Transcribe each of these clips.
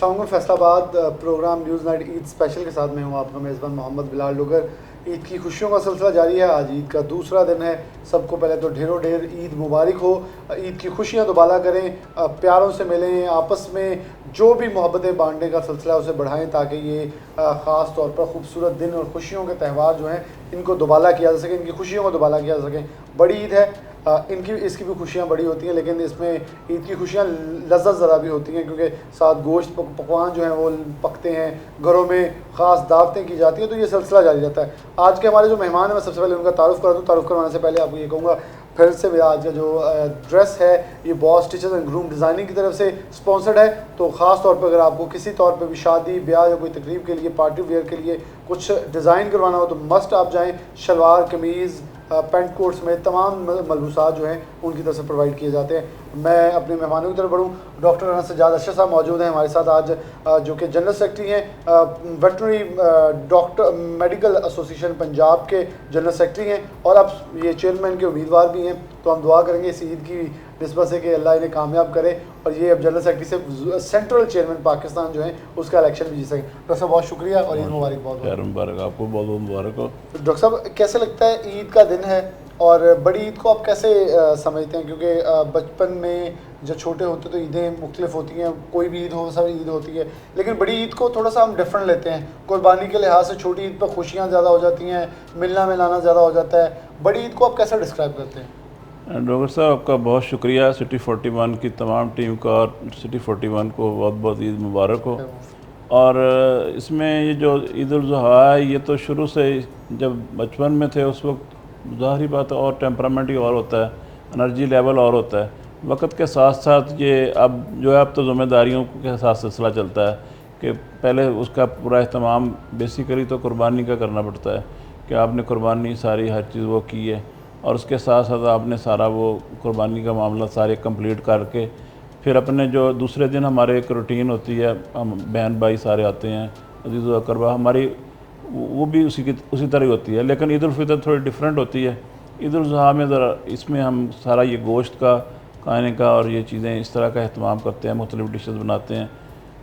अस्सलाम वालेकुम। Faisalabad programme news night Eid special के साथ मैं हूँ आपका मेज़बान मोहम्मद बिलाल डुगर। ईद की खुशियों का सिलसिला जारी है। आज ईद का दूसरा दिन है। सबको पहले तो ढेरों ढेर ईद मुबारक हो। ईद की खुशियाँ दोबाला करें, प्यारों से मिलें, आपस में जो भी मोहब्बतें बांटने का सिलसिला है उसे बढ़ाएं ताकि ये ख़ास तौर पर खूबसूरत दिन और खुशियों के त्यौहार जो हैं इनको दोबाला किया जा सके, इनकी खुशियों को दोबाला किया जा सके। बड़ी ईद है, इनकी इसकी भी खुशियाँ बड़ी होती हैं, लेकिन इसमें ईद की खुशियाँ लज्जत ज़रा भी होती हैं क्योंकि साथ गोश्त पकवान जो हैं वो पकते हैं, घरों में ख़ास दावतें की जाती हैं, तो ये सिलसिला जारी रहता है। आज के हमारे जो मेहमान हैं मैं सबसे पहले उनका तारुफ़ करा दूँ। तारुफ़ करवाने से पहले आपको ये कहूँगा फिर से भी आज का जो ड्रेस है ये boss teachers and groom designing की तरफ से स्पॉन्सर्ड है। तो ख़ास तौर पर अगर आपको किसी तौर पे भी शादी ब्याह या कोई तकरीब के लिए पार्टी वेयर के लिए कुछ डिज़ाइन करवाना हो तो मस्ट आप जाएँ। शलवार कमीज़ पेंट कोट्स में तमाम मलबूसात जो हैं उनकी तरफ से प्रोवाइड किए जाते हैं। मैं अपने मेहमानों की तरफ बढ़ूँ। डॉक्टर अनस सज्जाद अशरफ साहब मौजूद हैं हमारे साथ आज, जो कि जनरल सेक्रेटरी हैं, veterinary doctor medical association Punjab के जनरल सेक्रेटरी हैं और अब ये चेयरमैन के उम्मीदवार भी हैं। तो हम दुआ करेंगे इस ईद की निस्बत से कि अल्लाह इन्हें कामयाब करे और ये अब जनरल सेक्रेटरी से सेंट्रल चेयरमैन पाकिस्तान जो है उसका इलेक्शन भी जीत सकें। डॉक्टर साहब बहुत शुक्रिया और ईद मुबारक। बहुत मुबारक, आपको बहुत बहुत मुबारक हो। डॉक्टर साहब कैसे लगता है ईद का दिन है और बड़ी ईद को आप कैसे समझते हैं? क्योंकि बचपन में जब छोटे होते तो ईदें मुख्तलिफ होती हैं, कोई भी ईद हो सब ईद होती है, लेकिन बड़ी ईद को थोड़ा सा हम डिफरेंट लेते हैं। कुर्बानी के लिहाज से छोटी ईद पर खुशियाँ ज़्यादा हो जाती हैं, मिलना मिलाना ज़्यादा हो जाता है। बड़ी ईद को आप कैसे डिस्क्राइब करते हैं? डॉक्टर साहब आपका बहुत शुक्रिया, सिटी 41 की तमाम टीम का और सिटी 41 को बहुत बहुत ईद मुबारक हो। और इसमें ये जो ईद उल ज़ुहा है ये तो शुरू से जब बचपन में थे उस वक्त ज़ाहिरी बात है और टेम्परामेंट ही और होता है, एनर्जी लेवल और होता है। वक्त के साथ साथ ये अब जो है अब तो ज़िम्मेदारियों के साथ सिलसिला चलता है कि पहले उसका पूरा अहतमाम बेसिकली तो कुर्बानी का करना पड़ता है कि आपने कुर्बानी सारी हर चीज़ वो की है और उसके साथ साथ आपने सारा वो कुर्बानी का मामला सारे कंप्लीट करके फिर अपने जो दूसरे दिन हमारे एक रूटीन होती है, हम बहन भाई सारे आते हैं, अजीज़ अकरबा हमारी वो भी उसी तरह होती है। लेकिन ईद उल फितर थोड़ी डिफरेंट होती है। ईद उल ज़ुहा में ज़रा इसमें हम सारा ये गोश्त का खाने का और ये चीज़ें इस तरह का अहतमाम करते हैं, मुख्तलिफ़ डिशेस बनाते हैं,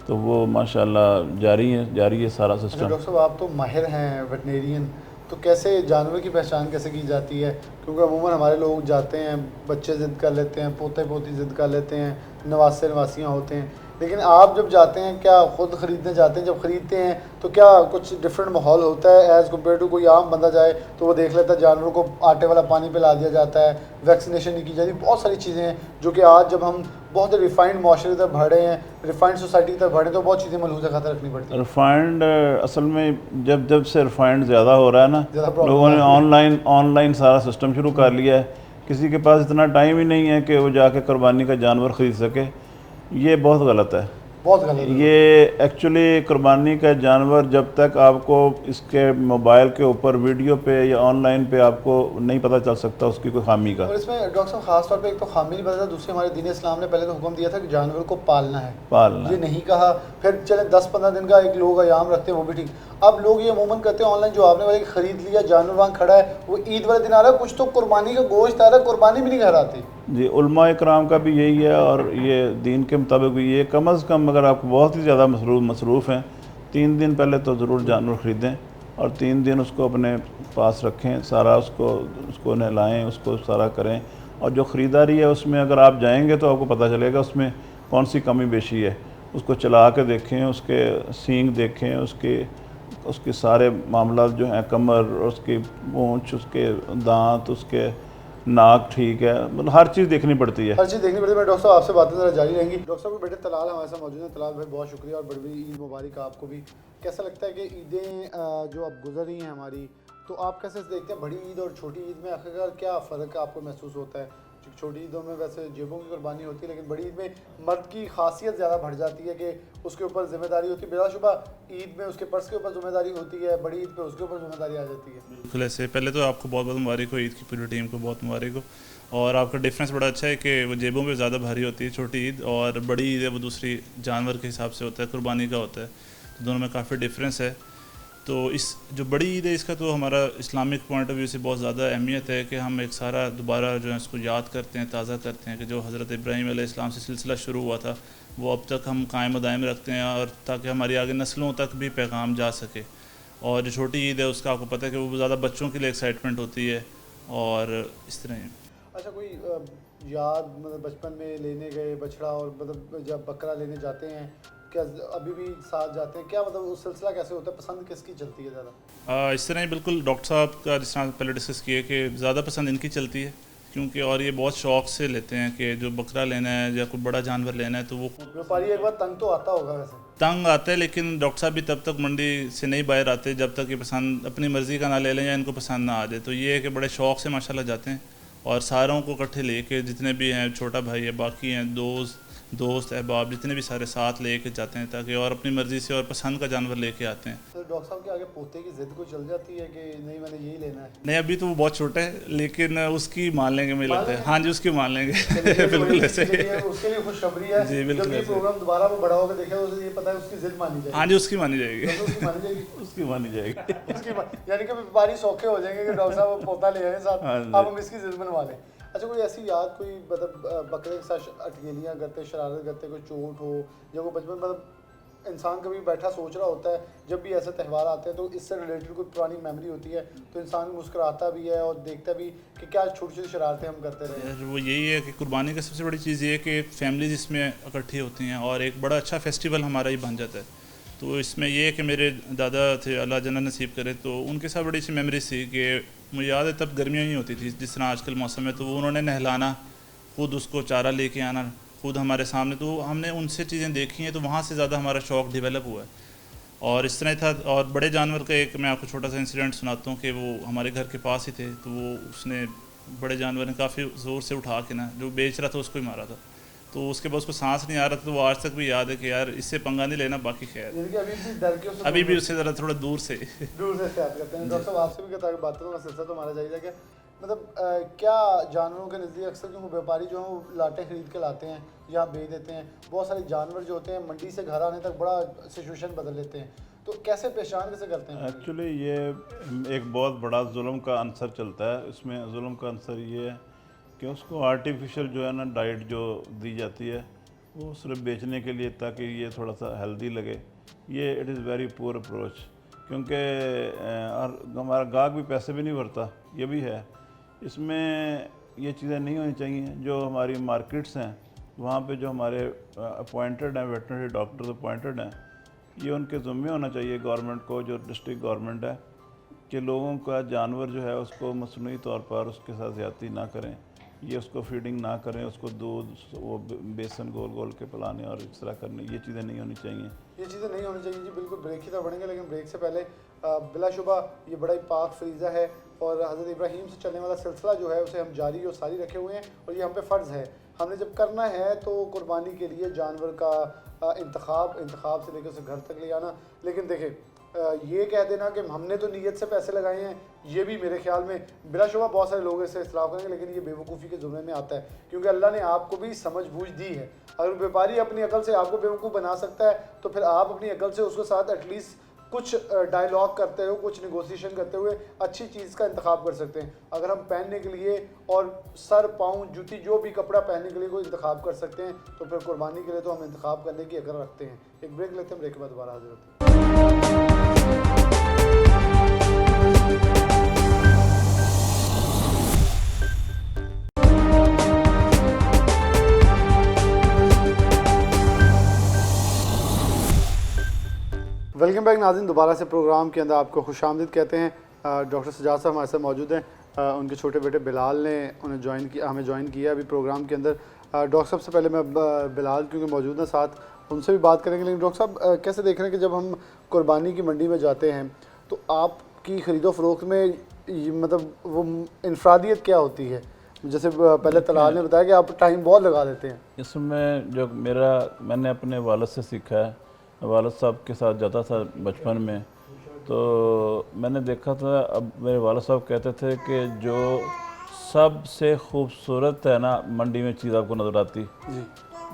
तो वो माशाल्लाह जारी है सारा सिस्टम। डॉक्टर साहब आप तो माहिर हैं वेटनेरियन, तो कैसे जानवर की पहचान कैसे की जाती है? क्योंकि अमूमन हमारे लोग जाते हैं, बच्चे ज़िद कर लेते हैं, पोते पोती ज़िद कर लेते हैं, नवासे नवासियाँ होते हैं, लेकिन आप जब जाते हैं क्या ख़ुद ख़रीदने जाते हैं? जब ख़रीदते हैं तो क्या कुछ डिफरेंट माहौल होता है एज़ कम्पेयर टू कोई आम बंदा जाए तो वो देख लेता है जानवरों को आटे वाला पानी पिला दिया जाता है, वैक्सीनेशन नहीं की जाती, बहुत सारी चीज़ें हैं जो कि आज जब हम बहुत रिफाइंड माशरे तरफ बढ़े हैं, रिफाइंड सोसाइटी की तरफ बढ़े तो बहुत चीज़ें मलहूज़ खातर रखनी पड़ती है। रिफाइंड असल में जब से रिफाइंड ज़्यादा हो रहा है ना, लोगों ने ऑनलाइन सारा सिस्टम शुरू कर लिया है। किसी के पास इतना टाइम ही नहीं है कि वो जाके कुर्बानी का जानवर ख़रीद सके। ये बहुत गलत है, बहुत गलत है। ये एक्चुअली कुर्बानी का जानवर जब तक आपको इसके मोबाइल के ऊपर वीडियो पे या ऑनलाइन पे आपको नहीं पता चल सकता उसकी कोई खामी का। और इसमें डॉक्टर साहब खास तौर पे एक तो खामी नहीं पता था, दूसरे हमारे दीन इस्लाम ने पहले तो हुक्म दिया था कि जानवर को पालना है, ये नहीं कहा। फिर चले 10-15 दिन का एक लोग अयाम रखते हैं वो भी ठीक। अब लोग ये अमूमन करते हैं ऑनलाइन जो आपने वाले ख़रीद लिया जानवर वहाँ खड़ा है, वो ईद वाले दिन आ रहा है, कुछ तो कुर्बानी का गोश्त आ रहा है, कुर्बानी भी नहीं घर आती। जी उलमा इकराम का भी यही है और ये दीन के मुताबिक भी ये कम अज़ कम अगर आप बहुत ही ज़्यादा मसरूफ़ हैं 3 दिन पहले तो ज़रूर जानवर ख़रीदें और 3 दिन उसको अपने पास रखें, सारा उसको नहलाएँ, उसको सारा करें। और जो ख़रीदारी है उसमें अगर आप जाएंगे तो आपको पता चलेगा उसमें कौन सी कमी बेशी है। उसको चला के देखें, उसके सींग देखें, उसके सारे मामला जो हैं, कमर, उसकी पूँछ, उसके दांत, उसके नाक ठीक है, मतलब हर चीज़ देखनी पड़ती है, हर चीज़ देखनी पड़ती है। मैं डॉक्टर साहब आपसे बातें ज़रा जारी रहेंगी। डॉक्टर साहब के बेटे तलाल हमारे साथ मौजूद हैं। तलाल भाई बहुत शुक्रिया और बड़ी ईद मुबारक आपको भी। कैसा लगता है कि ईदें जो अब गुजर रही हैं हमारी, तो आप कैसे देखते हैं बड़ी ईद और छोटी ईद में आखिरकार क्या फ़र्क आपको महसूस होता है? छोटी ईदों में वैसे जेबों की कुर्बानी होती है, लेकिन बड़ी ईद में मर्द की खासियत ज़्यादा बढ़ जाती है कि उसके ऊपर जिम्मेदारी होती है। बिलाशुबा ईद में उसके पर्स के ऊपर जिम्मेदारी होती है, बड़ी ईद पे उसके ऊपर जिम्मेदारी आ जाती है। बिल्कुल ऐसे। पहले तो आपको बहुत बहुत मुबारक हो, ईद की पूरी टीम को बहुत मुबारक हो। और आपका डिफरेंस बड़ा अच्छा है कि वो जेबों में ज़्यादा भारी होती है छोटी ईद, और बड़ी ईद है वो दूसरी जानवर के हिसाब से होता है, कुर्बानी का होता है, तो दोनों में काफ़ी डिफरेंस है। तो इस जो बड़ी ईद है इसका तो हमारा इस्लामिक पॉइंट ऑफ व्यू से बहुत ज़्यादा अहमियत है कि हम एक सारा दोबारा जो है इसको याद करते हैं, ताज़ा करते हैं कि जो हज़रत इब्राहीम अलैहिस्सलाम से सिलसिला शुरू हुआ था वो अब तक हम कायम दायम रखते हैं, और ताकि हमारी आगे नस्लों तक भी पैगाम जा सके। और जो छोटी ईद है उसका आपको पता है कि वो ज़्यादा बच्चों के लिए एक्साइटमेंट होती है, और इस तरह ही। अच्छा, कोई याद मतलब बचपन में लेने गए बछड़ा और मतलब जब बकरा लेने जाते हैं, क्या अभी भी साथ जाते हैं? क्या मतलब उस सिलसिला कैसे होता है? पसंद किसकी चलती है ज़्यादा? इस तरह ही बिल्कुल डॉक्टर साहब का जिस तरह पहले डिस्कस किए कि ज़्यादा पसंद इनकी चलती है, क्योंकि और ये बहुत शौक़ से लेते हैं कि जो बकरा लेना है या कोई बड़ा जानवर लेना है तो वो व्यापारी एक बार तंग तो आता होगा वैसे? तंग आता है, लेकिन डॉक्टर साहब भी तब तक मंडी से नहीं बाहर आते जब तक ये पसंद अपनी मर्ज़ी का ना ले लें या इनको पसंद ना आ जाए। तो ये है कि बड़े शौक़ से माशाल्लाह जाते हैं, और सारों को इकट्ठे लेके जितने भी हैं, छोटा भाई है, बाकी हैं दोस्त अहबाब जितने भी सारे साथ लेके जाते हैं, ताकि और अपनी मर्ज़ी से और पसंद का जानवर लेके आते हैं। तो डॉक्टर साहब के आगे पोते की जिद को चल जाती है कि नहीं मैंने यही लेना है? नहीं, अभी तो वो बहुत छोटा है, लेकिन उसकी मान लेंगे मुझे लगता है। हाँ जी, उसकी मान लेंगे चलिए, बिल्कुल ऐसे उसके लिए खुशखबरी है जी, बिल्कुल जब ये ऐसे। प्रोग्राम दोबारा वो बड़ा होकर देखेगा उसे ये पता है उसकी जिद मानी जाएगी। हाँ जी, उसकी मानी जाएगी। तो उसकी मानी जाएगी। उसकी मानी जाएगी। यानी कि व्यापारी सौखे हो जाएंगे कि डॉक्टर साहब पोता ले आए साथ, हाँ जी। अब हम इसकी जिद बनवा लें। अच्छा, कोई ऐसी याद, कोई मतलब बकरे के साथ अटगेलियाँ करते, शरारत करते, कोई चोट हो, जब वो बचपन मतलब इंसान कभी बैठा सोच रहा होता है, जब भी ऐसे त्यौहार आते हैं तो इससे रिलेटेड कोई पुरानी मेमोरी होती है तो इंसान मुस्कुराता भी है और देखता भी कि क्या छोटी छोटी शरारतें हम करते रहे। यार वो यही है कि कुर्बानी का सबसे बड़ी चीज़ ये है कि फैमिलीज इसमें इकट्ठी होती हैं और एक बड़ा अच्छा फेस्टिवल हमारा ही बन जाता है। तो इसमें ये है कि मेरे दादा थे, अल्लाह जन्नत नसीब करे, तो उनके साथ बड़ी सी मेमोरीज थी कि मुझे याद है तब गर्मियाँ ही होती थी जिस तरह आजकल मौसम है, तो वो उन्होंने नहलाना, खुद उसको चारा लेके आना खुद हमारे सामने, तो हमने उनसे चीज़ें देखी हैं, तो वहाँ से ज़्यादा हमारा शौक़ डेवलप हुआ है। और इस तरह था। और बड़े जानवर का एक मैं आपको छोटा सा इंसिडेंट सुनाता हूँ कि वो हमारे घर के पास ही थे, तो वो उसने बड़े जानवर ने काफ़ी ज़ोर से उठा के ना जो बेच रहा था उसको ही मारा था, तो उसके बाद उसको सांस नहीं आ रहा था। तो वो आज तक भी याद है कि यार इससे पंगा नहीं लेना, बाकी खैर अभी भी उससे ज़रा थोड़ा दूर से एहतियात करते हैं। डॉक्टर साहब आपसे भी ताकि बातों का सिलसिला तो हमारा जाएगा कि मतलब क्या जानवरों के नज़दीक अक्सर क्योंकि व्यापारी जो हैं वो लाटें खरीद के लाते हैं या बेच देते हैं, बहुत सारे जानवर जो होते हैं मंडी से घर आने तक बड़ा सिचुएशन बदल लेते हैं, तो कैसे पहचान कैसे करते हैं? एक्चुअली ये एक बहुत बड़ा जुल्म का आंसर चलता है। इसमें जुल्म का आंसर ये है कि उसको आर्टिफिशियल जो है ना डाइट जो दी जाती है वो सिर्फ बेचने के लिए ताकि ये थोड़ा सा हेल्दी लगे, ये it is very poor approach, क्योंकि हमारा गाहक भी पैसे भी नहीं भरता, ये भी है। इसमें ये चीज़ें नहीं होनी चाहिए। जो हमारी मार्केट्स हैं वहाँ पे जो हमारे अपॉइंटेड हैं, वेटनरी डॉक्टर्स अपॉइंटेड हैं, ये उनके ज़िम्मे होना चाहिए गवर्नमेंट को, जो डिस्ट्रिक्ट गवर्नमेंट है, कि लोगों का जानवर जो है उसको मसनूई तौर पर उसके साथ ज़्यादती ना करें, ये उसको फीडिंग ना करें, उसको दूध वो बेसन गोल गोल के पिलाने और इस तरह करने, ये चीज़ें नहीं होनी चाहिए। ये चीज़ें नहीं होनी चाहिए जी, बिल्कुल। ब्रेक की तरफ बढ़ेंगे, लेकिन ब्रेक से पहले बिलाशुबा ये बड़ा ही पाक फरीज़ा है और हज़रत इब्राहीम से चलने वाला सिलसिला जो है उसे हम जारी और सारी रखे हुए हैं, और ये हम पे फ़र्ज़ है। हमने जब करना है तो कुर्बानी के लिए जानवर का इंतखाब से लेकर उसे घर तक ले आना। लेकिन देखें, ये कह देना कि हमने तो नीयत से पैसे लगाए हैं, ये भी मेरे ख्याल में बिलाशुबा बहुत सारे लोग इससे इस्तेलाफ करेंगे, लेकिन ये बेवकूफ़ी के ज़ुम्मे में आता है, क्योंकि अल्लाह ने आपको भी समझ बूझ दी है। अगर व्यापारी अपनी अकल से आपको बेवकूफ़ बना सकता है तो फिर आप अपनी अकल से उसके साथ एटलीस्ट कुछ डायलॉग करते हुए, कुछ नेगोशिएशन करते हुए अच्छी चीज़ का इंतखाब कर सकते हैं। अगर हम पहनने के लिए और सर पाँव जूती जो भी कपड़ा पहनने के लिए कोई इंतखाब कर सकते हैं, तो फिर कुर्बानी के लिए तो हम इंतखाब करने की अकल रखते हैं। एक ब्रेक लेते हैं, ब्रेक के बाद दोबारा हाजिर होते हैं। वेलकम बैक नाज़रीन, दोबारा से प्रोग्राम के अंदर आपको खुशामदीद कहते हैं। डॉक्टर सजाद साहब हमारे साथ मौजूद हैं। उनके छोटे बेटे बिलाल ने हमें ज्वाइन किया अभी प्रोग्राम के अंदर। डॉक्टर साहब से पहले मैं बिलाल क्योंकि मौजूद हैं साथ, उनसे भी बात करेंगे। लेकिन डॉक्टर साहब कैसे देख रहे हैं कि जब हम कुर्बानी की मंडी में जाते हैं तो आपकी ख़रीदो फ़रोख्त में मतलब वो इनफरादियत क्या होती है? जैसे पहले तलाल ने बताया कि आप टाइम बहुत लगा देते हैं इसमें। जो मैंने अपने वालिद से सीखा है, वालिद साहब के साथ जाता था बचपन में, तो मैंने देखा था, अब मेरे वालिद साहब कहते थे कि जो सबसे खूबसूरत है ना मंडी में चीज़ आपको नज़र आती,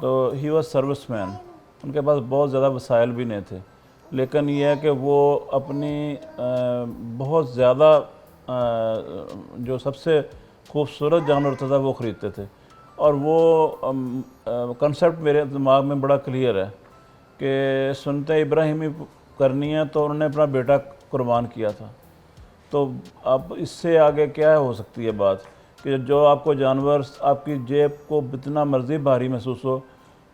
तो ही वॉज सर्विस मैन। उनके पास बहुत ज़्यादा वसाइल भी नहीं थे, लेकिन यह है कि वो अपनी बहुत ज़्यादा जो सबसे खूबसूरत जानवर होता था वो ख़रीदते थे। और वो कंसेप्ट मेरे दिमाग में बड़ा क्लियर है कि सुन्नत इब्राहिमी करनी है तो उन्होंने अपना बेटा कुर्बान किया था। तो अब इससे आगे क्या हो सकती है बात कि जो आपको जानवर आपकी जेब को जितना मर्ज़ी भारी महसूस हो।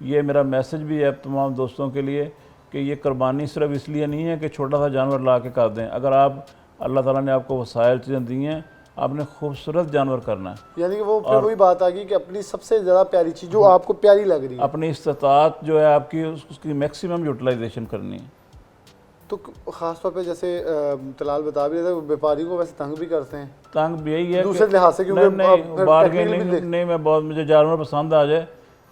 ये मेरा मैसेज भी है तमाम दोस्तों के लिए कि ये कुर्बानी सिर्फ इसलिए नहीं है कि छोटा सा जानवर ला के कर दें। अगर आप अल्लाह ताला ने आपको वसाइल चीज़ें दी हैं, आपने खूबसूरत जानवर करना है। यानी कि वो फिर वही बात आ गई कि अपनी सबसे ज़्यादा प्यारी चीज़ जो आपको प्यारी लग रही है, अपनी इस्तात जो है आपकी उसकी मैक्सिमम यूटिलाइजेशन करनी है। तो ख़ास तौर पे जैसे तलाल बता भी रहे थे, व्यापारी को वैसे तंग भी करते हैं तंग भी यही है दूसरे लिहाज से, क्योंकि नहीं बार्गेनिंग नहीं, मैं बहुत मुझे जानवर पसंद आ जाए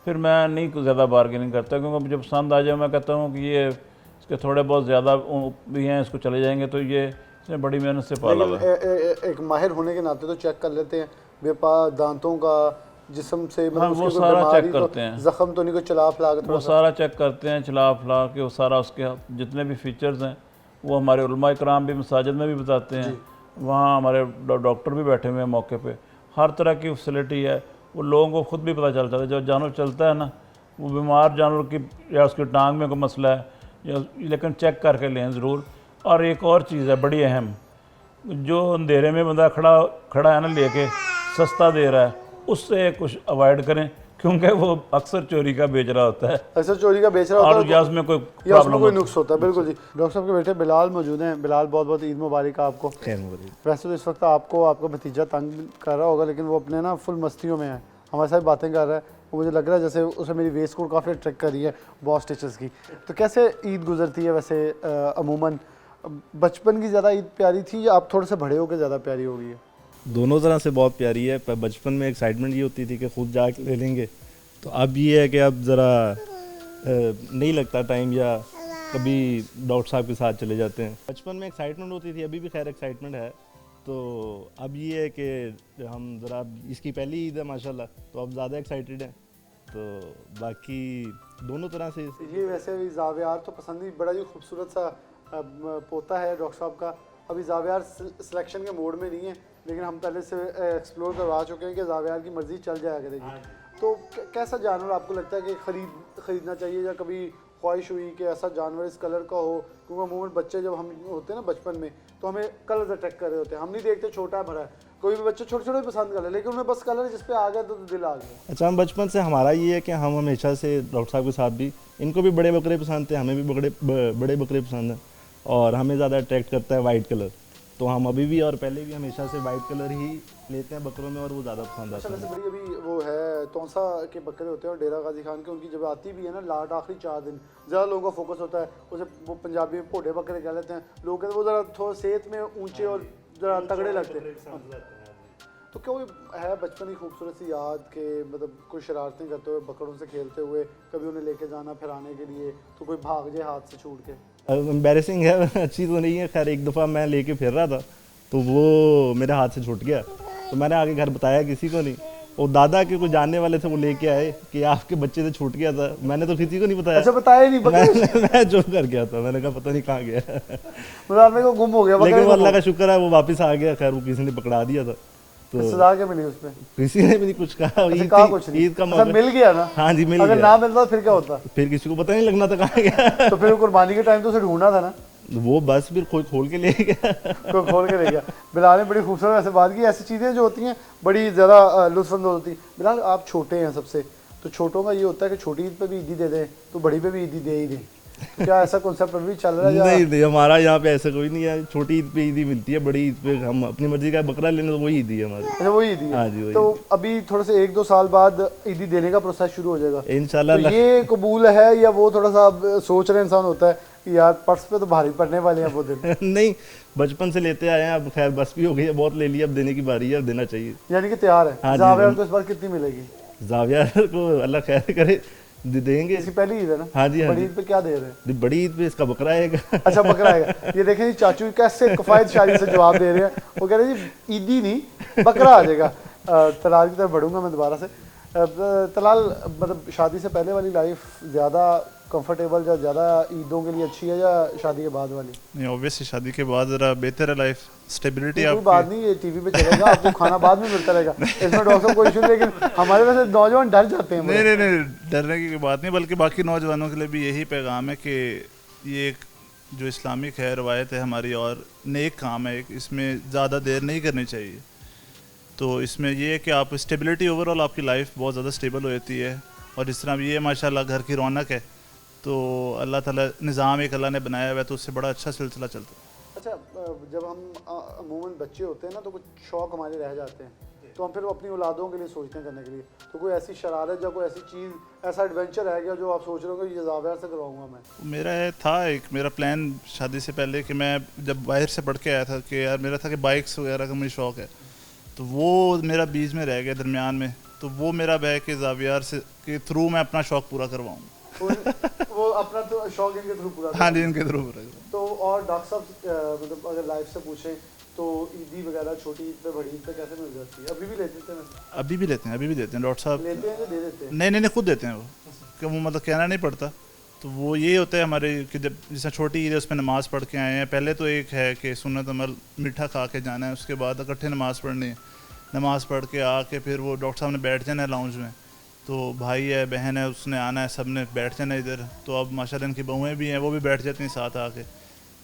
फिर मैं नहीं कुछ ज़्यादा बार्गेनिंग करता, क्योंकि मुझे पसंद आ जाए मैं कहता हूँ कि ये इसके थोड़े बहुत ज़्यादा भी हैं, इसको चले जाएंगे तो ये इसने बड़ी मेहनत से पाला हुआ है। एक माहिर होने के नाते तो चेक कर लेते हैं व्यापार दांतों का, जिस्म से हाँ, वो सारा चेक करते हैं, जख्म तो नहीं कोई चला फला के वो सारा चेक करते हैं, चला फला के वो सारा उसके जितने भी फीचर्स हैं वो हमारे उलमा इकराम भी मसाजिद में भी बताते हैं। वहाँ हमारे डॉक्टर भी बैठे हुए हैं मौके पे, हर तरह की फैसिलिटी है। वो लोगों को ख़ुद भी पता चलता है जब जानवर चलता है ना, वो बीमार जानवर की या उसकी टांग में कोई मसला है या, लेकिन चेक करके लें ज़रूर। और एक और चीज़ है बड़ी अहम, जो अंधेरे में बंदा खड़ा है ना लेके सस्ता दे रहा है, उससे कुछ अवॉइड करें, क्योंकि वो अक्सर चोरी का बेच रहा होता है, अक्सर चोरी का बेच रहा होता है और या उसमें कोई या उसमें कोई नुक्स होता है। बिल्कुल जी। डॉक्टर साहब के बेटे बिलाल मौजूद हैं। बिलाल, बहुत बहुत ईद मुबारक आपको। वैसे तो इस वक्त आपको आपका भतीजा तंग कर रहा होगा, लेकिन वो अपने ना फुल मस्तियों में है, हमारे साथ बातें कर रहा है। वो मुझे लग रहा है जैसे उसे मेरी वेस्ट कोट काफ़ी ट्रिक करी है बॉस स्टिचेस की। तो कैसे ईद गुजरती है वैसे अमूमन? बचपन की ज़्यादा ईद प्यारी थी या आप थोड़े से बड़े होकर ज़्यादा प्यारी हो गई है? दोनों तरह से बहुत प्यारी है। पर बचपन में एक्साइटमेंट ये होती थी कि खुद जाके ले लेंगे, तो अब ये है कि अब ज़रा नहीं लगता टाइम, या कभी डॉक्टर साहब के साथ चले जाते हैं। बचपन में एक्साइटमेंट होती थी, अभी भी खैर एक्साइटमेंट है। तो अब ये है कि हम ज़रा, इसकी पहली ईद है माशाल्लाह, तो अब ज़्यादा एक्साइटेड हैं। तो बाकी दोनों तरह से ये वैसे भी जावियार तो पसंद ही, बड़ा ही खूबसूरत सा पोता है डॉक्टर साहब का। अभी जावियार सिलेक्शन के मोड में नहीं है, लेकिन हम पहले से एक्सप्लोर करवा चुके हैं कि जावियार की मर्ज़ी चल जाया करेगी। तो कैसा जानवर आपको लगता है कि खरीदना चाहिए, या कभी ख्वाहिश हुई कि ऐसा जानवर इस कलर का हो? क्योंकि अमूमन बच्चे जब हम होते हैं ना बचपन में, तो हमें कलर अट्रैक्ट कर रहे होते हैं, हम नहीं देखते छोटा है भरा है। कोई भी बच्चे छोटे छोटे पसंद कर ले, लेकिन उन्हें बस कलर जिस पे आ गया तो दिल आ गया। अच्छा, हम बचपन से हमारा ये है कि हम हमेशा से डॉक्टर साहब के साथ भी, इनको भी बड़े बकरे पसंद थे, हमें भी बड़े बकरे पसंद हैं, और हमें ज़्यादा अट्रैक्ट करता है वाइट कलर। तो हम अभी भी और पहले भी हमेशा से वाइट कलर ही लेते हैं बकरों में, और वो ज़्यादा पसंद आता है। वैसे बड़ी अभी वो है तौसा के बकरे होते हैं और डेरा गाजी खान के, उनकी जब आती भी है ना लाट आखिरी 4 दिन, ज़्यादा लोगों का फोकस होता है उसे, वो पंजाबी में भोडे बकरे कह लेते हैं लोग, कहते हैं वो ज़रा थोड़ा सेहत में ऊंचे और ज़रा तगड़े लगते हैं। तो क्या वो है बचपन की खूबसूरत सी याद के, मतलब कोई शरारतें करते हुए बकरों से खेलते हुए, कभी उन्हें लेके जाना फिराने के लिए, तो कोई भाग जाए हाथ से छूट के? एम्बैरेसिंग है, अच्छी तो नहीं है। खैर एक दफ़ा मैं लेके फिर रहा था तो वो मेरे हाथ से छूट गया, तो मैंने आगे घर बताया किसी को नहीं। वो दादा के कोई जानने वाले थे, वो लेके आए कि आपके बच्चे से छूट गया था। मैंने तो किसी को नहीं बताया। अच्छा, बताया नहीं? मैं जो कर गया था, मैंने कहा पता नहीं कहाँ गया, मतलब को गुम हो गया। लेकिन वो अल्लाह का शुक्र है वो वापस आ गया। खैर वो किसी ने पकड़ा दिया था, तो सजा के मिली उसमें? किसी ने भी नहीं कुछ कहा। ईद का मौका मिल गया ना? हाँ जी, मिल गया। अगर ना मिलता फिर क्या होता? फिर किसी को पता नहीं लगना था कहाँ गया। तो फिर कुर्बानी के टाइम तो उसे ढूंढना था ना? वो बस फिर कोई खोल के ले गया। कोई खोल के ले गया। बिलाल ने बड़ी खूबसूरत ऐसे बात की। ऐसी चीज़ें जो होती हैं बड़ी ज़्यादा लुत्फ़अंदोज़ होती हैं। बिलाल, आप छोटे हैं सबसे, तो छोटों का ये होता है कि छोटी ईद पे भी ईदी दे दें तो बड़ी पे भी ईदी दे ही दें। क्या ऐसा कॉन्सेप्ट अभी चल रहा है? नहीं, हमारा यहाँ पे ऐसा कोई नहीं है। छोटी ईद पे ईदी मिलती है, बड़ी ईद पे हम अपनी मर्जी का बकरा लेने, तो वही ईदी है हमारी। अच्छा, वही ईदी है। हाँ जी, तो अभी थोड़े से 1-2 साल बाद ईदी देने का प्रोसेस शुरू हो जाएगा इंशाल्लाह। तो ये कबूल है, या वो थोड़ा सा सोच रहे इंसान होता है कि यार पर्स पे तो भारी पड़ने वाले हैं वो दिन? नहीं, बचपन से लेते आए हैं, अब खैर बस भी हो गई है, बहुत ले लिया, अब देने की बारी है, अब देना चाहिए। यानी कि तैयार है। हाँ, जावियार को इस बार कितनी मिलेगी? जावियार को अल्लाह खैर करे, देंगे। इसकी पहली ईद है ना? हाँ जी। बड़ी ईद पे क्या दे रहे हैं? बड़ी ईद पे इसका बकरा आएगा। अच्छा, बकरा आएगा। ये देखें जी, चाचू कैसे किफायत शायरी से जवाब दे रहे हैं। वो कह रहे हैं जी ईदी नहीं, बकरा आ जाएगा। तलाल की तरफ बढ़ूंगा मैं दोबारा से। तलाल, मतलब शादी से पहले वाली लाइफ ज़्यादा कंफर्टेबल या ज़्यादा ईदों के लिए अच्छी है या शादी के बाद वाली? नहीं, ऑब्वियसली शादी के बाद ज़रा बेहतर है लाइफ, स्टेबिलिटी कोई बात आपकी। नहीं, ये टीवी पे चलेगा, आपको खाना बाद में मिलता रहेगा, इसमें डॉक्टर साहब कोई इशू नहीं, लेकिन हमारे वैसे नौजवान डर जाते हैं। नहीं, डरने की कोई बात नहीं, बल्कि बाकी नौजवानों के लिए भी यही पैगाम है कि ये एक जो इस्लामिक है, रवायत है हमारी और नेक काम है, इसमें ज़्यादा देर नहीं करनी चाहिए। तो इसमें ये है कि आप स्टेबिलिटी ओवरऑल आपकी लाइफ बहुत ज़्यादा स्टेबल हो जाती है। और जिस तरह ये माशाल्लाह घर की रौनक है, तो अल्लाह ताला निज़ाम एक अल्लाह ने बनाया हुआ है, तो उससे बड़ा अच्छा सिलसिला चलता है। अच्छा, जब हम अमूमन बच्चे होते हैं ना, तो कुछ शौक़ हमारे रह जाते हैं, तो हम फिर अपनी औलादों के लिए सोचते हैं करने के लिए, तो कोई ऐसी शरारत या कोई ऐसी चीज़, ऐसा एडवेंचर है क्या जो आप सोच रहे हो कि ये जावियार से करवाऊंगा मैं? मेरा प्लान शादी से पहले कि मैं जब बाहर से पढ़ के आया था कि यार मेरा था कि बाइक्स वगैरह का मुझे शौक़ है, तो वो मेरा बीच में रह गया दरमियान में, तो वो मेरा है कि जावियार से के थ्रू मैं अपना शौक़ पूरा करवाऊँ। वो अपना तो शौक़ इनके थ्रू पूरा? हाँ जी, इनके थ्रू पूरा। तो और डॉक्टर साहब, मतलब अगर लाइफ से पूछें तो ईदी वगैरह छोटी ईद पे बड़ी ईद पे कैसे मिल जाती है? अभी भी लेते हैं? अभी भी लेते हैं डॉक्टर साहब। लेते हैं कि दे देते हैं? नहीं, खुद देते हैं वो, कि वो मतलब कहना नहीं पड़ता। तो वो ये होता है हमारे कि जब जैसे छोटी ईद है उसमें नमाज़ पढ़ के आए हैं, पहले तो एक है कि सुन्नत अमल मीठा खा के जाना है, उसके बाद इकट्ठे नमाज़ पढ़नी है, नमाज़ पढ़ के आके फिर वो डॉक्टर साहब ने बैठ जाना है लाउंज में, तो भाई है बहन है उसने आना है, सब ने बैठ जाना है इधर। तो अब माशाल्लाह इनकी बहुएँ भी हैं, वो भी बैठ जाती हैं साथ आके,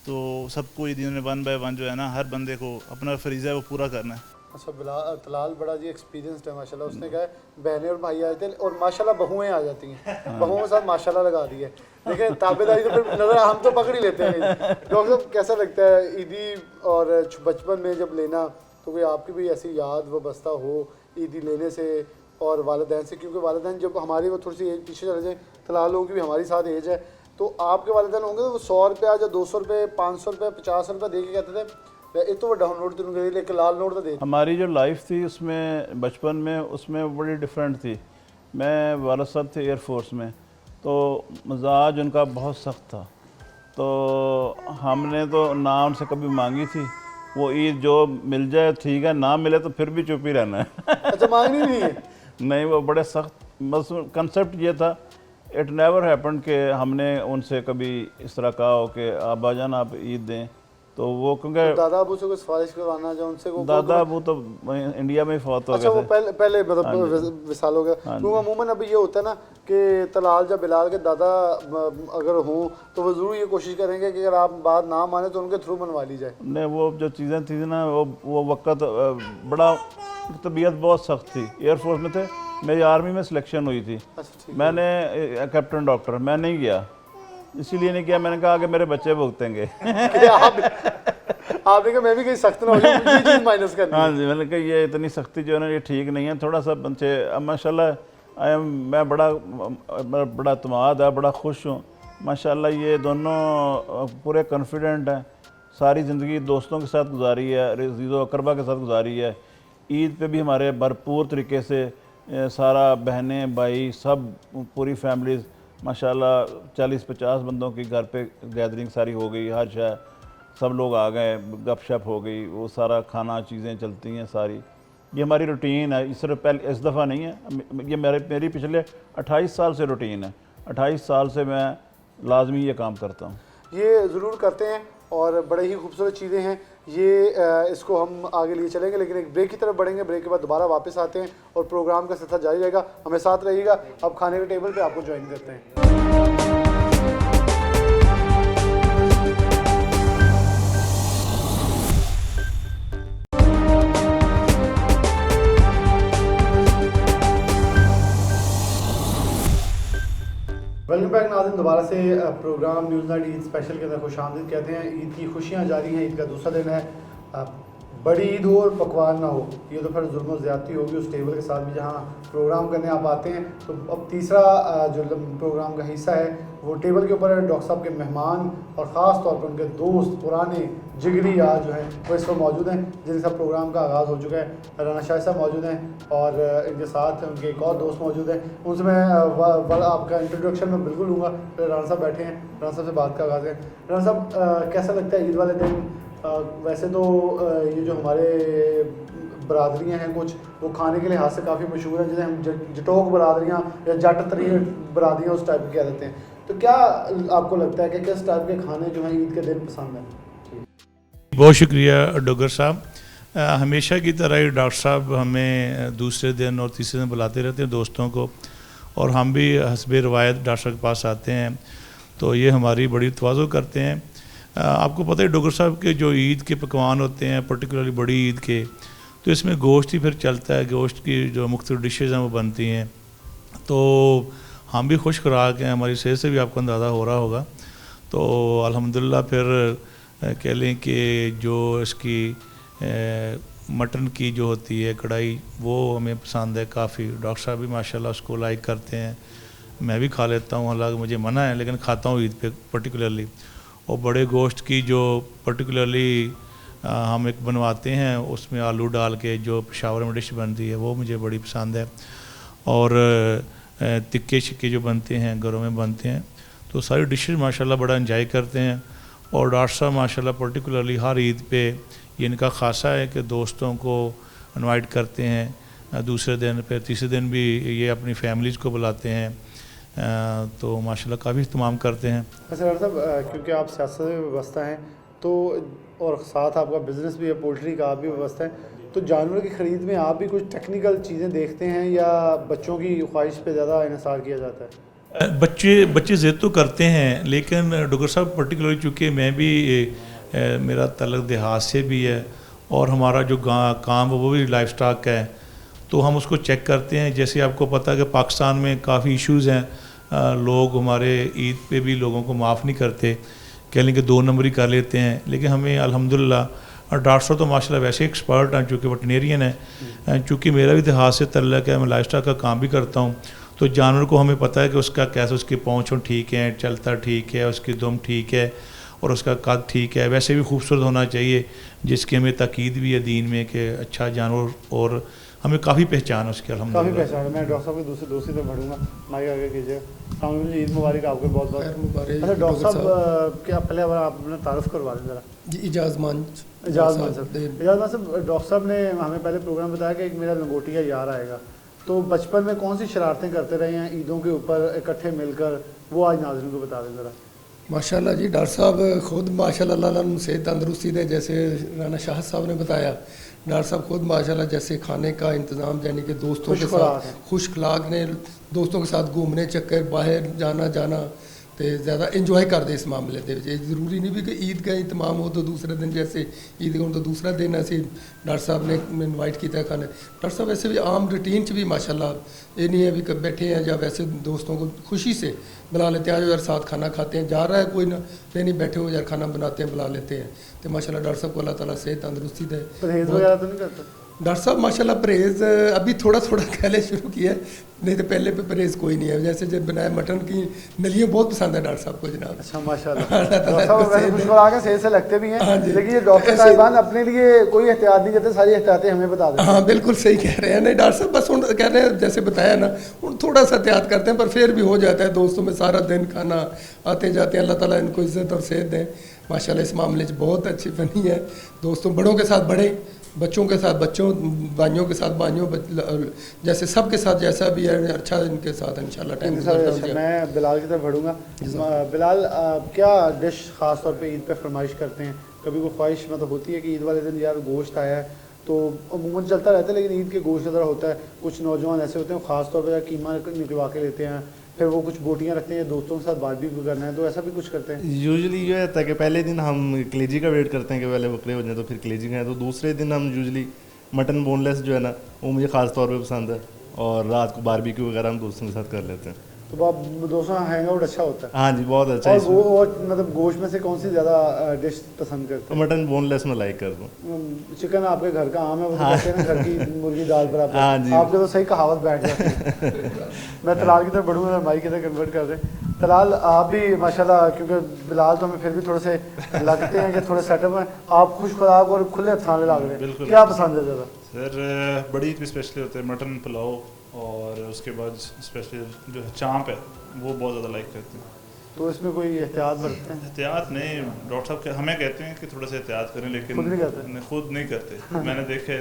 तो सबको ईदी ने 1 बाय 1 जो है ना, हर बंदे को अपना फरीज़ा है वो पूरा करना है। अच्छा, तलाल बड़ा जी एक्सपीरियंस्ड है माशाल्लाह, उसने कहा है बहनें और भाई आते हैं और माशाल्लाह बहुएं आ जाती हैं, बहुओं के साथ माशाल्लाह लगा दी है, लेकिन ताबेदारी तो फिर नजर हम तो पकड़ ही लेते हैं। डॉक्टर साहब कैसा लगता है ईदी और बचपन में जब लेना, तो कोई आपकी भी ऐसी याद वाबस्ता हो ईदी लेने से और वालिदैन से? क्योंकि वालिदैन जब हमारी वो थोड़ी सी एज पीछे चले जाए, तलाल लोगों की भी हमारी साथ एज है, तो आपके वालिदैन होंगे तो वो 100 रुपया या 200 रुपये 500 रुपये 50 रुपये दे के कहते थे एक तो वो डाउन नोट तो लेकिन लाल नोट तो दे। हमारी जो लाइफ थी उसमें बचपन में उसमें बड़ी डिफरेंट थी। मैं वालिद साहब थे एयरफोर्स में, तो मजाज उनका बहुत सख्त था, तो हमने तो ना उनसे कभी मांगी थी, वो ईद जो मिल जाए ठीक है, ना मिले तो फिर भी चुप ही रहना है। अच्छा, मांगनी नहीं है? नहीं, वो बड़े सख्त, बस कंसेप्ट ये था, इट नेवर हैपन कि हमने उनसे कभी इस तरह कहा हो कि आबा जान आप ईद दें, तो वो क्योंकि तो दादा अबू से कोई सिफारिश करवाना जो उनसे को दादा अबू तो इंडिया में ही फौत हो गए थे। अच्छा, वो पहले मतलब विसाल हो गया। क्योंकि अमूमन अभी ये होता है ना कि तलाल या बिलाल के दादा अगर हों तो वो ज़रूर ये कोशिश करेंगे कि अगर आप बात ना माने तो उनके थ्रू मनवा ली जाए। नहीं, वो जो चीज़ें थी ना, वो वक्त बड़ा तबीयत बहुत सख्त थी। एयरफोर्स में थे, मेरी आर्मी में सिलेक्शन हुई थी, मैंने कैप्टन डॉक्टर, मैं नहीं गया, इसीलिए नहीं किया, मैंने कहा कि मेरे बच्चे भुगतेंगे। आपने कहा मैं भी कहीं सख्त ना हो जाऊं, ये चीज़ माइनस करनी है। हाँ जी, मैंने कहा ये इतनी सख्ती जो है ना ये ठीक नहीं है, थोड़ा सा बच्चे। अब माशाल्लाह मैं बड़ा तमाद है, बड़ा खुश हूँ माशाल्लाह। ये दोनों पूरे कॉन्फिडेंट हैं, सारी ज़िंदगी दोस्तों के साथ गुजारी है, अजीज़ो अकरबा के साथ गुजारी है। ईद पे भी हमारे भरपूर तरीके से सारा बहनें भाई सब पूरी फैमिलीज़ माशाल्लाह 40-50 बंदों की घर पे गैदरिंग सारी हो गई, हर शहर सब लोग आ गए, गपशप हो गई, वो सारा खाना चीज़ें चलती हैं सारी। ये हमारी रूटीन है, इस पहले इस दफ़ा नहीं है, ये मेरी पिछले 28 साल से रूटीन है। 28 साल से मैं लाजमी ये काम करता हूँ। ये ज़रूर करते हैं और बड़े ही खूबसूरत चीज़ें हैं ये। इसको हम आगे लिए चलेंगे, लेकिन एक ब्रेक की तरफ बढ़ेंगे, ब्रेक के बाद दोबारा वापस आते हैं और प्रोग्राम का सिलसिला जारी रहेगा। हमें साथ रहिएगा। अब खाने के टेबल पे आपको ज्वाइन करते हैं। वेलकम बैक नाज़रीन, दोबारा से programme news night Eid special के अंदर खुशामदीद कहते हैं। ईद की खुशियाँ जारी हैं, ईद का दूसरा दिन है। बड़ी ईद हो और पकवान ना हो, ये तो फिर जुल्म और ज़्यादती होगी उस टेबल के साथ भी जहाँ प्रोग्राम करने आप आते हैं। तो अब तीसरा जो प्रोग्राम का हिस्सा है वो टेबल के ऊपर है। डॉक्टर साहब के मेहमान और ख़ास तौर पर उनके दोस्त, पुराने जिगरी यार जो हैं वो इस वक्त मौजूद हैं, जिनके साथ प्रोग्राम का आगाज़ हो चुका है। राना शाह साहब मौजूद हैं और इनके साथ उनके एक और दोस्त मौजूद हैं, उनसे मैं आपका इंट्रोडक्शन में बिल्कुल लूँगा। राना साहब बैठे हैं, राना साहब से बात का आगाज़ है। राना साहब, कैसा लगता है ईद वाले दिन? वैसे तो ये जो हमारे बरादरियाँ हैं कुछ, वो खाने के लिहाज से काफ़ी मशहूर हैं, जिन्हें हम जटोक बरादरियाँ या जट तरी बरादरियाँ उस टाइप की कह देते हैं। तो क्या आपको लगता है कि किस टाइप के खाने जो हैं ईद के दिन पसंद हैं? बहुत शुक्रिया डॉक्टर साहब। हमेशा की तरह ही डॉक्टर साहब हमें दूसरे दिन और तीसरे दिन बुलाते रहते हैं दोस्तों को, और हम भी हस्ब रवायत डॉक्टर साहब के पास आते हैं, तो ये हमारी बड़ी तवाज़ो करते हैं। आपको पता है डॉक्टर साहब के जो ईद के पकवान होते हैं, पर्टिकुलरली बड़ी ईद के, तो इसमें गोश्त ही फिर चलता है, गोश्त की जो मुख्तलिफ डिशेज़ हैं वो बनती हैं, तो हम भी खुश खुराक हैं, हमारी सेहत से भी आपको अंदाज़ा हो रहा होगा। तो अल्हम्दुलिल्लाह फिर कह लें कि जो इसकी मटन की जो होती है कढ़ाई, वो हमें पसंद है काफ़ी। डॉक्टर साहब भी माशाल्लाह उसको लाइक करते हैं, मैं भी खा लेता हूँ, हालांकि मुझे मना है लेकिन खाता हूँ ईद पे पर्टिकुलरली। और बड़े गोश्त की जो पर्टिकुलरली हम एक बनवाते हैं, उसमें आलू डाल के जो पेशावर में डिश बनती है, वो मुझे बड़ी पसंद है। और तिक्के शिक्के जो बनते हैं घरों में बनते हैं, तो सारी डिशेज माशाल्लाह बड़ा एंजॉय करते हैं। और डॉक्टर साहब माशाल्लाह पर्टिकुलरली हर ईद पे ये इनका खासा है कि दोस्तों को इनवाइट करते हैं, दूसरे दिन फिर तीसरे दिन भी ये अपनी फैमिलीज़ को बुलाते हैं, तो माशाल्लाह काफ़ी इस्तेमाल करते हैं। अच्छा डॉक्टर साहब, क्योंकि आप सियासत में व्यवस्था हैं तो, और साथ आपका बिज़नेस भी है, पोल्ट्री का आप भी व्यवस्था है, तो जानवर की ख़रीद में आप भी कुछ टेक्निकल चीज़ें देखते हैं या बच्चों की ख्वाहिश पे ज़्यादा इन्हिसार किया जाता है? बच्चे ज़िद तो करते हैं, लेकिन डॉक्टर साहब पर्टिकुलरली चूँकि मैं भी मेरा तल्लुक़ देहात से भी है और हमारा जो काम है वो भी लाइफ स्टॉक का है, तो हम उसको चेक करते हैं। जैसे आपको पता है कि पाकिस्तान में काफ़ी इश्यूज़ हैं, लोग हमारे ईद पे भी लोगों को माफ़ नहीं करते, कह लें कि 2 नंबरी कर लेते हैं। लेकिन हमें अल्हम्दुलिल्लाह, और डॉक्टर साहब तो माशाल्लाह वैसे एक्सपर्ट हैं, चूँकि वेटनेरियन है, चूँकि मेरा भी देहात से तल्लुक़ है, मैं लाइफ स्टॉक का काम भी करता हूँ, तो जानवर को हमें पता है कि उसका कैसे, उसकी पौंछ ठीक है, चलता ठीक है, उसकी दुम ठीक है और उसका कद ठीक है, वैसे भी खूबसूरत होना चाहिए, जिसकी हमें ताकीद भी है दीन में कि अच्छा जानवर, और हमें काफ़ी पहचान है उसकी अल्हम्दुलिल्लाह। काफ़ी पहचान है। मैं डॉक्टर साहब की दूसरी तरफ बढ़ूँगा, माइक आगे कीजिए। ईद मुबारक आपको बहुत बहुत मुबारक। अच्छा डॉक्टर साहब, क्या पहले आप अपना तारुफ करवा दें ज़रा? जी इजाज़ मान साहब, डॉक्टर साहब ने हमें पहले प्रोग्राम बताया कि एक मेरा लंगोटिया यार आएगा, तो बचपन में कौन सी शरारतें करते रहे हैं ईदों के ऊपर इकट्ठे मिलकर, वो आज नाज़रीन को बता दें ज़रा। माशाल्लाह जी, डॉक्टर साहब खुद माशाल्लाह अल्लाह सेहत तंदरुस्ती दे, जैसे राना शाह साहब ने बताया, डॉक्टर साहब खुद माशाल्लाह जैसे खाने का इंतज़ाम, यानी कि दोस्तों के साथ खुश खलाक ने, दोस्तों के साथ घूमने चक्कर बाहर जाना तो ज़्यादा इंजॉय करते इस मामले के। जरूरी नहीं भी कि ईद का इतमाम हो तो दूसरे दिन, जैसे ईद का तो दूसरा दिन ऐसे डॉक्टर साहब ने इनवाइट किया खाने। डॉक्टर साहब वैसे भी आम रूटीन च भी माशाल्लाह ये नहीं है भी बैठे हैं, या वैसे दोस्तों को खुशी से बुला लेते हैं, आज यार साथ खाना खाते हैं, जा रहा है कोई ना, नहीं बैठे हो यार खाना बनाते हैं, बुला लेते हैं। तो माशाल्लाह डॉक्टर साहब को अल्लाह ताला सेहत तंदरुस्ती दे। परहेज़ वगैरह तो नहीं करते डॉक्टर साहब? माशाल्लाह परहेज़ अभी थोड़ा कहले शुरू किया है, नहीं तो पहले पे परहेज़ कोई नहीं है। जैसे जब बनाया मटन की नलियाँ बहुत पसंद है डॉक्टर साहब को जनाब। अच्छा माशाल्लाह, सेहत से लगते भी हैं, लेकिन ये डॉक्टर साहिबान अपने लिए कोई एहतियात नहीं करते, सारी एहतियातें हमें बता दें। हाँ बिल्कुल सही कह रहे हैं। नहीं डॉक्टर साहब बस कह रहे हैं, जैसे बताया ना, थोड़ा सा एहतियात करते हैं, पर फिर भी हो जाता है। दोस्तों में सारा दिन खाना आते जाते हैं, अल्लाह ताला इनको इज़्ज़त और सेहत दें। माशाल्लाह इस मामले में बहुत अच्छी बनी है। दोस्तों बड़ों के साथ बड़े, बच्चों के साथ बच्चों, भाइयों के साथ भाइयों, जैसे सबके साथ जैसा भी है अच्छा इनके साथ इंशाल्लाह टाइम गुजरता है। मैं बिलाल की तरफ बढ़ूँगा। बिलाल, क्या डिश ख़ास तौर पे ईद पे फरमाइश करते हैं? कभी कोई ख्वाहिश मतलब होती है कि ईद वाले दिन यार गोश्त आया है, तो अमूमन चलता रहता है, लेकिन ईद के गोश्त ज़रा होता है, कुछ नौजवान ऐसे होते हैं ख़ास तौर पर कीमा निकलवा के लेते हैं, फिर वो कुछ बोटियाँ रखते हैं, दोस्तों के साथ बारबेक्यू करना है, तो ऐसा भी कुछ करते हैं? यूजुअली ये होता है कि पहले दिन हम कलेजी का वेट करते हैं कि पहले बकरे हो जाए तो फिर कलेजी खाएं, तो दूसरे दिन हम यूजुअली मटन बोनलेस जो है ना, वो मुझे ख़ास तौर पे पसंद है, और रात को बारबेक्यू वगैरह हम दोस्तों के साथ कर लेते हैं। तो आप दोस्तों हैंग आउट अच्छा होता है? हाँ जी, बहुत अच्छा। और मतलब गोश्त में से कौन सी ज़्यादा डिश पसंद करते हैं? मटन बोनलेस में लाइक करता हूँ। चिकन आपके घर का आम है, वो तो कहते हैं ना घर की मुर्गी दाल बराबर। हाँ जी, आपके तो सही कहावत बैठ जाती है। मैं तलाल की तरफ बढ़ूँगा, माइक की तरफ कन्वर्ट कर रहे हैं। तलाल, आप भी माशाल्लाह, क्योंकि बिलाल तो हमें फिर भी थोड़े से लगते हैं कि थोड़े सेटअप हैं, आप खुश खुराक और खुले खाने लग रहे हैं, क्या पसंद है ज़्यादा? सर बड़ी स्पेशली होते हैं मटन पुलाव, और उसके बाद स्पेशली जो चाँप है वो बहुत ज़्यादा लाइक करते हैं। तो इसमें कोई एहतियात बरतते हैं? एहतियात नहीं, डॉक्टर साहब हमें कहते हैं कि थोड़ा सा एहतियात करें, लेकिन खुद नहीं करते। मैंने देखे।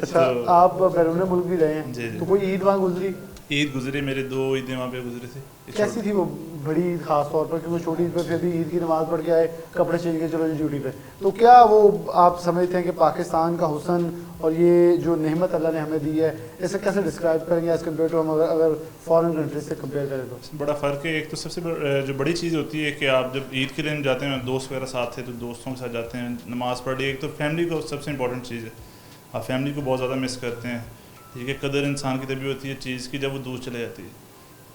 अच्छा, आप बैरून मुल्क भी रहे हैं, तो कोई ईद वहाँ गुजरी? ईद गुजरी, मेरे 2 ईदें वहाँ पे गुजरी थी। कैसी थी वो बड़ी ईद खास तौर पर, क्योंकि छोटी ईद पर फिर भी ईद की नमाज़ पढ़ के आए, कपड़े चेंज के चलो जी ड्यूटी पे, तो क्या वो आप समझते हैं कि पाकिस्तान का हुस्न और ये जो नेमत अल्लाह ने हमें दी है, इसे कैसे डिस्क्राइब करेंगे एज़ कम्पेयर टू हम अगर फॉरेन कंट्रीज से कंपेयर करें तो? बड़ा फ़र्क है। एक तो सबसे जो बड़ी चीज़ होती है कि आप जब ईद के दिन जाते हैं, दोस्त वगैरह साथ थे तो दोस्तों के साथ जाते हैं, नमाज़ पढ़ ली, एक तो फैमिली को सबसे इंपॉर्टेंट चीज़ है, आप फैमिली को बहुत ज़्यादा मिस करते हैं, ठीक है। कदर इंसान की तभी होती है चीज़ की जब वो दूर चले जाती है।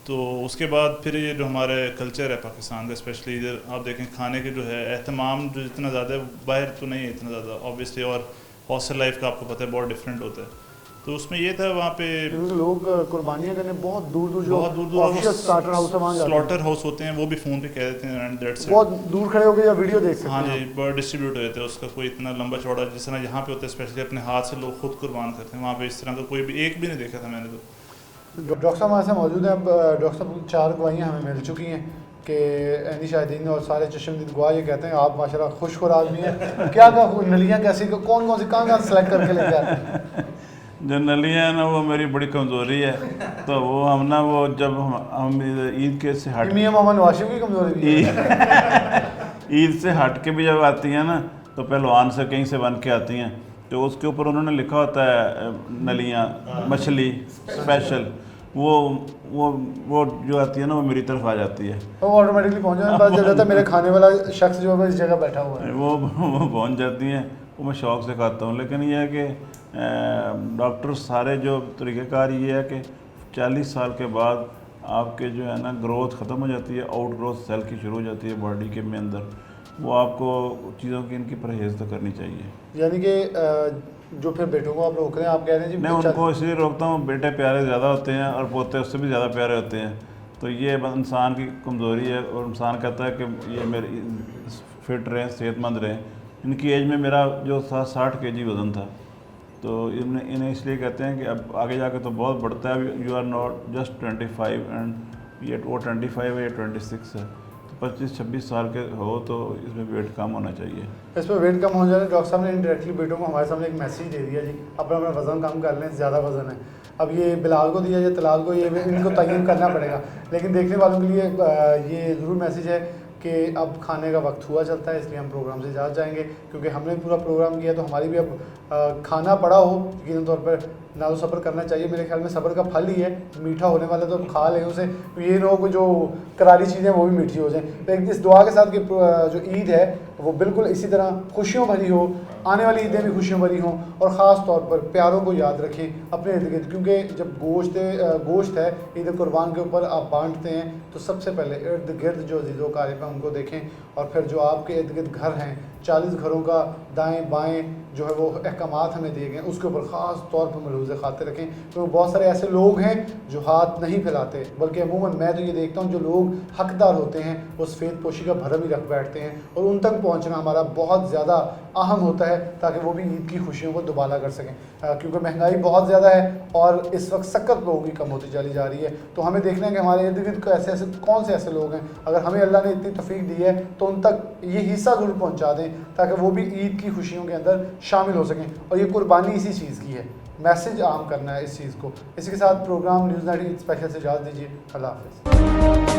तो उसके बाद फिर ये जो हमारे कल्चर है पाकिस्तान का, स्पेशली इधर आप देखें खाने के जो है एहतमाम जो इतना ज़्यादा है, बाहर तो नहीं है इतना ज़्यादा ऑब्वियसली, और हॉस्टल लाइफ का आपको पता है बहुत डिफरेंट होता है। तो उसमें ये था वहाँ पे लोग कुर्बानियाँ करने बहुत दूर दूर स्लॉटर हाउस होते हैं, वो भी फ़ोन पे कह देते हैं एंड दैट्स बहुत दूर खड़े होकर या वीडियो देख सकते हैं। हाँ जी, बहुत डिस्ट्रीब्यूट होते हैं, उसका कोई इतना लंबा चौड़ा जिस तरह यहाँ पे होता है, स्पेशली अपने हाथ से लोग खुद कुर्बान करते हैं, वहाँ पे इस तरह का कोई भी एक भी नहीं देखा था मैंने। तो डॉक्टर साहब हमारे साथ मौजूद हैं। अब डॉक्टर साहब 4 गवाहियाँ हमें मिल चुकी हैं कि एनी शाहिदीन और सारे चश्मदीद गवाह ये कहते हैं आप माशाल्लाह खुशखुर आदमी हैं। क्या नलियाँ कैसी, कौन कौन सी कहाँ सेलेक्ट करके लेके आते हैं? जो नलियाँ है ना वो मेरी बड़ी कमज़ोरी है, तो वो हम ना वो जब हम ईद के से हट मियां मोहम्मद नवाज की कमज़ोरी भी है। ईद से हट के भी जब आती हैं ना तो पहलवान से कहीं से बन के आती हैं, तो उसके ऊपर उन्होंने लिखा होता है नलियाँ मछली स्पेशल, वो जो आती है ना वो मेरी तरफ आ जाती है, वो ऑटोमेटिकली पहुँच जाता चल जाता है मेरे खाने वाला शख्स जो है इस जगह बैठा हुआ है, वो पहुँच जाती हैं, वो मैं शौक़ से खाता हूँ। लेकिन यह है कि डॉक्टर सारे जो तरीक़ेकार ये है कि 40 साल के बाद आपके जो है ना ग्रोथ ख़त्म हो जाती है, आउट ग्रोथ सेल की शुरू हो जाती है बॉडी के में अंदर, वो आपको चीज़ों की इनकी परहेज़ तो करनी चाहिए। यानी कि जो फिर बेटों को आप रोक रहे हैं, आप कह रहे हैं जी मैं उनको इसलिए रोकता हूँ, बेटे प्यारे ज़्यादा होते हैं और पोते उससे भी ज़्यादा प्यारे होते हैं, तो ये इंसान की कमज़ोरी है। और इंसान कहता है कि ये मेरे फिट रहें, सेहतमंद रहें। इनकी एज में मेरा जो था 60 kg वज़न था, तो इन्हें इसलिए कहते हैं कि अब आगे जाके तो बहुत बढ़ता है, you are not just 25 and ये वो 25 है, ये 26 है, तो 25-26 साल के हो तो इसमें वेट कम होना चाहिए। इस पर वेट कम हो जाए, डॉक्टर साहब ने इनडायरेक्टली बेटों को हमारे सामने एक मैसेज दे दिया जी, अपना अपना वज़न कम कर लें, ज़्यादा वज़न है। अब ये बिलाल को दिया या तलाल को, ये इनको तयन करना पड़ेगा, लेकिन देखने वालों के लिए ये ज़रूर मैसेज है कि अब खाने का वक्त हुआ चलता है, इसलिए हम प्रोग्राम से इजाज़त जाएंगे, क्योंकि हमने पूरा प्रोग्राम किया तो हमारी भी अब खाना पड़ा हो, यकीन तौर पर ना तो सब्र करना चाहिए, मेरे ख्याल में सब्र का फल ही है, मीठा होने वाला तो खा लें उसे, तो ये ना हो कि जो करारी चीज़ें वो भी मीठी हो जाएं। लेकिन इस दुआ के साथ कि जो ईद है वो बिल्कुल इसी तरह खुशियों भरी हो, आने वाली ईदें भी खुशियों भरी हों, और ख़ास तौर पर प्यारों को याद रखें अपने इर्द गिर्द, क्योंकि जब गोश्त है ईद कुर्बान के ऊपर आप बांटते हैं तो सबसे पहले इर्द गिर्द जो अज़ीज़ो क़ारिब हैं उनको देखें, और फिर जो आपके इर्द गिर्द घर हैं 40 घरों का दाएं बाएं जो है वो अहकामात हमें दिए गए उसके ऊपर ख़ास तौर पर मलहूज़ खातिर रखें, क्योंकि बहुत सारे ऐसे लोग हैं जो हाथ नहीं फैलाते, बल्कि अमूमन मैं तो ये देखता हूँ जो लोग हकदार होते हैं वो सफ़ेद पोशी का भरम ही रख बैठते हैं, और उन तक पहुँचना हमारा बहुत ज़्यादा अहम होता है ताकि वो भी ईद की खुशियों को दुबाला कर सकें, क्योंकि महंगाई बहुत ज़्यादा है और इस वक्त सख्त लोगों की कम होती चली जा रही है। तो हमें देखना है कि हमारे इर्द गिर्द ऐसे कौन से ऐसे लोग हैं, अगर हमें अल्लाह ने इतनी तौफीक दी है तो उन तक ये हिस्सा ज़रूर पहुँचा दें ताकि वो भी ईद की खुशियों के अंदर शामिल हो सकें, और ये कुर्बानी इसी चीज़ की है, मैसेज आम करना है इस चीज़ को। इसी के साथ programme news night Eid special से इजाज़त दीजिए, अल्लाह हाफ़िज़।